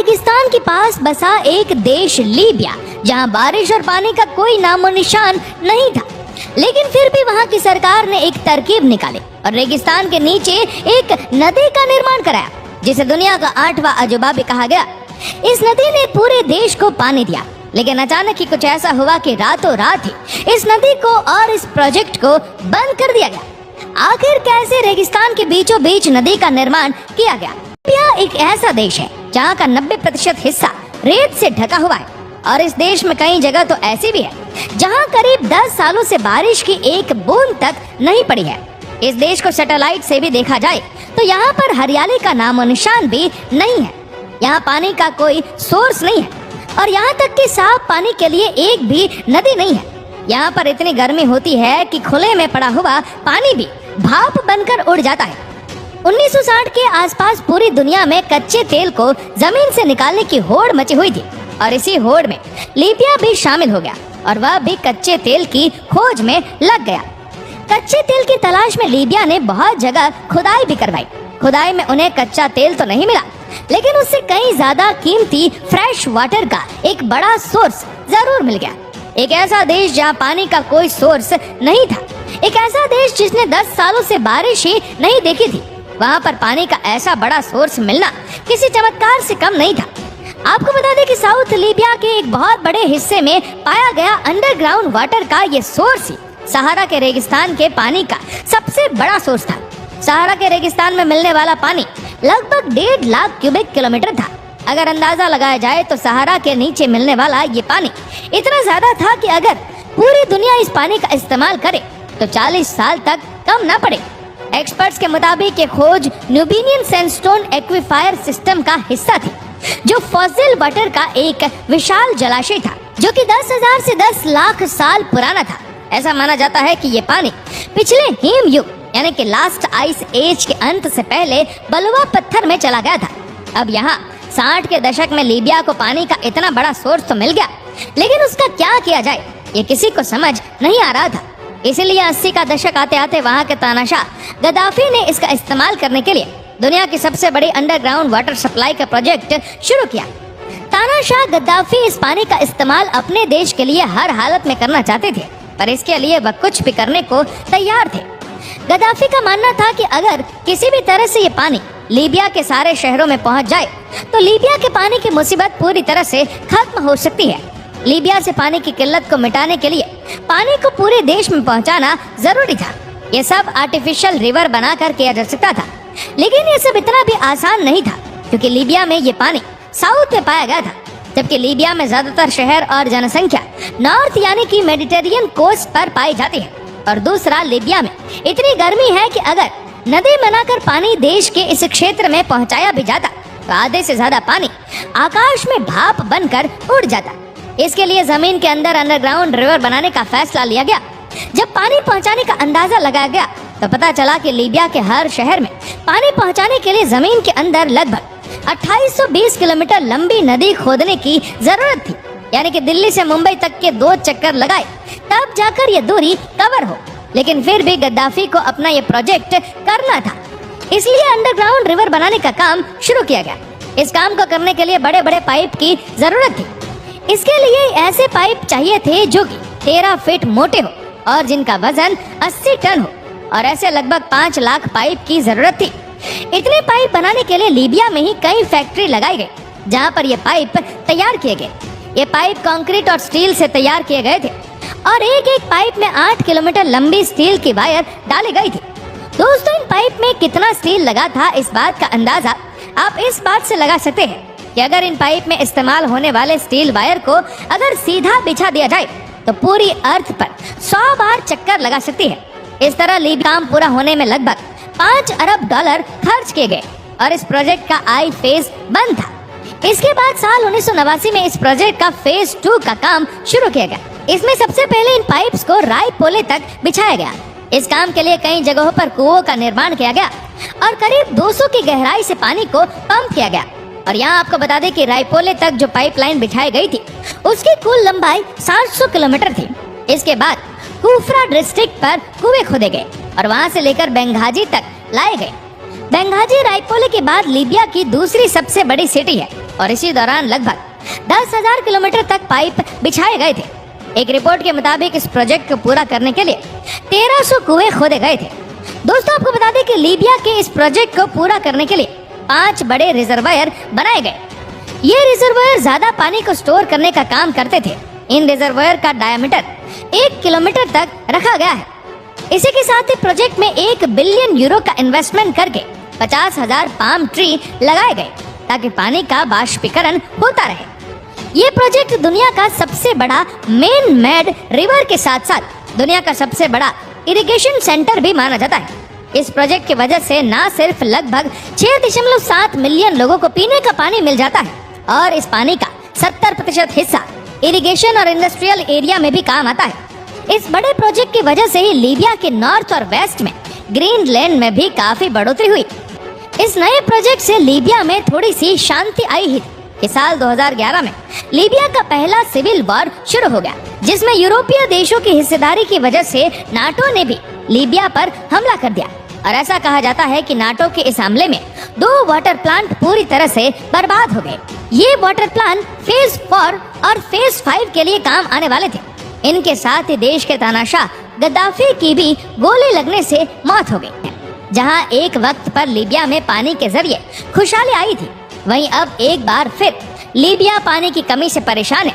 रेगिस्तान के पास बसा एक देश लीबिया, जहां बारिश और पानी का कोई नामो निशान नहीं था। लेकिन फिर भी वहां की सरकार ने एक तरकीब निकाली और रेगिस्तान के नीचे एक नदी का निर्माण कराया, जिसे दुनिया का 8वां अजूबा भी कहा गया। इस नदी ने पूरे देश को पानी दिया, लेकिन अचानक ही कुछ ऐसा हुआ कि रातों रात ही इस नदी को और इस प्रोजेक्ट को बंद कर दिया गया। आखिर कैसे रेगिस्तान के बीचों बीच नदी का निर्माण किया गया? लीबिया एक ऐसा देश है जहाँ का 90% हिस्सा रेत से ढका हुआ है, और इस देश में कई जगह तो ऐसी भी है जहाँ करीब 10 सालों से बारिश की एक बूंद तक नहीं पड़ी है। इस देश को सैटेलाइट से भी देखा जाए तो यहाँ पर हरियाली का नामो निशान भी नहीं है। यहाँ पानी का कोई सोर्स नहीं है, और यहाँ तक कि साफ पानी के लिए एक भी नदी नहीं है। यहाँ पर इतनी गर्मी होती है कि खुले में पड़ा हुआ पानी भी भाप बनकर उड़ जाता है। 1960 के आसपास पूरी दुनिया में कच्चे तेल को जमीन से निकालने की होड़ मची हुई थी, और इसी होड़ में लीबिया भी शामिल हो गया, और वह भी कच्चे तेल की खोज में लग गया। कच्चे तेल की तलाश में लीबिया ने बहुत जगह खुदाई भी करवाई। खुदाई में उन्हें कच्चा तेल तो नहीं मिला, लेकिन उससे कई ज्यादा कीमती फ्रेश वाटर का एक बड़ा सोर्स जरूर मिल गया। एक ऐसा देश जहाँ पानी का कोई सोर्स नहीं था, एक ऐसा देश जिसने 10 सालों से बारिश ही नहीं देखी थी, वहाँ पर पानी का ऐसा बड़ा सोर्स मिलना किसी चमत्कार से कम नहीं था। आपको बता दें कि साउथ लीबिया के एक बहुत बड़े हिस्से में पाया गया अंडरग्राउंड वाटर का ये सोर्स ही सहारा के रेगिस्तान के पानी का सबसे बड़ा सोर्स था। सहारा के रेगिस्तान में मिलने वाला पानी लगभग 1.5 लाख क्यूबिक किलोमीटर था। अगर अंदाजा लगाया जाए तो सहारा के नीचे मिलने वाला ये पानी इतना ज्यादा था कि अगर पूरी दुनिया इस पानी का इस्तेमाल करे तो 40 साल तक कम न पड़े। एक्सपर्ट्स के मुताबिक ये खोज न्यूबिनियन सैंडस्टोन एक्विफायर सिस्टम का हिस्सा थी, जो फॉसिल वाटर का एक विशाल जलाशय था, जो कि 10,000 से 10 लाख साल पुराना था। ऐसा माना जाता है कि ये पानी पिछले हिम युग यानी कि लास्ट आइस एज के अंत से पहले बलुआ पत्थर में चला गया था। अब यहाँ 60 के दशक में लीबिया को पानी का इतना बड़ा सोर्स तो मिल गया, लेकिन उसका क्या किया जाए ये किसी को समझ नहीं आ रहा था। इसीलिए 80 का दशक आते आते वहाँ के तानाशाह गद्दाफी ने इसका इस्तेमाल करने के लिए दुनिया की सबसे बड़ी अंडरग्राउंड वाटर सप्लाई का प्रोजेक्ट शुरू किया। तानाशाह गद्दाफी इस पानी का इस्तेमाल अपने देश के लिए हर हालत में करना चाहते थे, पर इसके लिए वह कुछ भी करने को तैयार थे। गद्दाफी का मानना था कि अगर किसी भी तरह से ये पानी लीबिया के सारे शहरों में पहुंच जाए तो लीबिया के पानी की मुसीबत पूरी तरह से खत्म हो सकती है। लीबिया से पानी की किल्लत को मिटाने के लिए पानी को पूरे देश में पहुंचाना जरूरी था। ये सब आर्टिफिशियल रिवर बनाकर किया जा सकता था, लेकिन ये सब इतना भी आसान नहीं था, क्योंकि लीबिया में ये पानी साउथ में पाया गया था, जबकि लीबिया में ज्यादातर शहर और जनसंख्या नॉर्थ यानी कि मेडिटेरियन कोस्ट पर पाई जाती है। और दूसरा, लीबिया में इतनी गर्मी है कि अगर नदी बनाकर पानी देश के इस क्षेत्र में पहुंचाया भी जाता तो आधे से ज्यादा पानी आकाश में भाप बनकर उड़ जाता। इसके लिए जमीन के अंदर अंडरग्राउंड रिवर बनाने का फैसला लिया गया। जब पानी पहुंचाने का अंदाजा लगाया गया तो पता चला कि लीबिया के हर शहर में पानी पहुंचाने के लिए जमीन के अंदर लगभग 2820 किलोमीटर लंबी नदी खोदने की जरूरत थी, यानी कि दिल्ली से मुंबई तक के 2 चक्कर लगाए तब जाकर ये दूरी कवर हो। लेकिन फिर भी गद्दाफी को अपना ये प्रोजेक्ट करना था, इसलिए अंडरग्राउंड रिवर बनाने का काम शुरू किया गया। इस काम को करने के लिए बड़े बड़े पाइप की जरूरत थी। इसके लिए ऐसे पाइप चाहिए थे जो कि 13 फीट मोटे हो और जिनका वजन 80 टन हो, और ऐसे लगभग 5 लाख पाइप की जरूरत थी। इतने पाइप बनाने के लिए लीबिया में ही कई फैक्ट्री लगाई गई, जहाँ पर ये पाइप तैयार किए गए। ये पाइप कंक्रीट और स्टील से तैयार किए गए थे, और एक एक पाइप में 8 किलोमीटर लंबी स्टील की वायर डाली गई थी। दोस्तों, इन पाइप में कितना स्टील लगा था, इस बात का अंदाजा आप इस बात से लगा सकते हैं कि अगर इन पाइप में इस्तेमाल होने वाले स्टील वायर को अगर सीधा बिछा दिया जाए तो पूरी अर्थ पर 100 बार चक्कर लगा सकती है। इस तरह लीबिया काम पूरा होने में लगभग $5 अरब खर्च किए गए, और इस प्रोजेक्ट का आई फेज बंद था। इसके बाद साल 1989 में इस प्रोजेक्ट का फेज 2 का काम शुरू किया गया। इसमें सबसे पहले इन पाइप्स को रायपोले तक बिछाया गया। इस काम के लिए कई जगहों पर कुओं का निर्माण किया गया और करीब 200 की गहराई से पानी को पंप किया गया। और यहाँ आपको बता दें कि रायपोले तक जो पाइपलाइन बिछाई गई थी उसकी कुल लंबाई 700 किलोमीटर थी। इसके बाद कुफरा डिस्ट्रिक्ट पर कुएं खोदे गए और वहाँ से लेकर बेंगाजी तक लाए गए। बेंगाजी रायपोले के बाद लीबिया की दूसरी सबसे बड़ी सिटी है और इसी दौरान लगभग 10,000 किलोमीटर तक पाइप बिछाए गए थे। एक रिपोर्ट के मुताबिक इस प्रोजेक्ट को पूरा करने के लिए 1300 कुएं खोदे गए थे। दोस्तों, आपको बता दें कि लीबिया के इस प्रोजेक्ट को पूरा करने के लिए 5 बड़े रिजर्वायर बनाए गए। ये रिजर्वायर ज्यादा पानी को स्टोर करने का काम करते थे। इन रिजर्वायर का डायमीटर 1 किलोमीटर तक रखा गया है। इसी के साथ ही प्रोजेक्ट में 1 बिलियन यूरो का इन्वेस्टमेंट करके 50,000 पाम ट्री लगाए गए ताकि पानी का वाष्पीकरण होता रहे। ये प्रोजेक्ट दुनिया का सबसे बड़ा मेन मेड रिवर के साथ साथ दुनिया का सबसे बड़ा इरिगेशन सेंटर भी माना जाता है। इस प्रोजेक्ट की वजह से न सिर्फ लगभग 6.7 मिलियन लोगों को पीने का पानी मिल जाता है और इस पानी का 70% हिस्सा इरिगेशन और इंडस्ट्रियल एरिया में भी काम आता है। इस बड़े प्रोजेक्ट की वजह से ही लीबिया के नॉर्थ और वेस्ट में ग्रीनलैंड में भी काफी बढ़ोतरी हुई। इस नए प्रोजेक्ट से लीबिया में थोड़ी सी शांति आई ही थी कि साल 2011 में लीबिया का पहला सिविल वॉर शुरू हो गया, जिसमें यूरोपीय देशों की हिस्सेदारी की वजह से नाटो ने भी लीबिया पर हमला कर दिया। और ऐसा कहा जाता है कि नाटो के इस हमले में 2 वाटर प्लांट पूरी तरह से बर्बाद हो गए। ये वाटर प्लांट फेज 4 और फेज 5 के लिए काम आने वाले थे। इनके साथ ही देश के तानाशाह गद्दाफी की भी गोली लगने से मौत हो गई। जहां एक वक्त पर लीबिया में पानी के जरिए खुशहाली आई थी, वहीं अब एक बार फिर लीबिया पानी की कमी से परेशान है।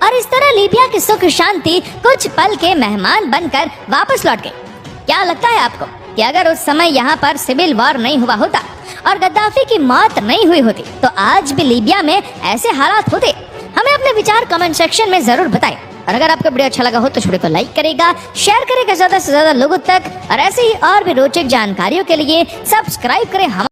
और इस तरह लीबिया की सुख शांति कुछ पल के मेहमान बनकर वापस लौट गई। क्या लगता है आपको कि अगर उस समय यहाँ पर सिविल वॉर नहीं हुआ होता और गद्दाफी की मौत नहीं हुई होती तो आज भी लीबिया में ऐसे हालात होते? हमें अपने विचार कमेंट सेक्शन में जरूर बताएं। और अगर आपको वीडियो अच्छा लगा हो तो वीडियो को लाइक करेगा, शेयर करेगा ज्यादा से ज्यादा लोगों तक, और ऐसे ही और भी रोचक जानकारियों के लिए सब्सक्राइब करें।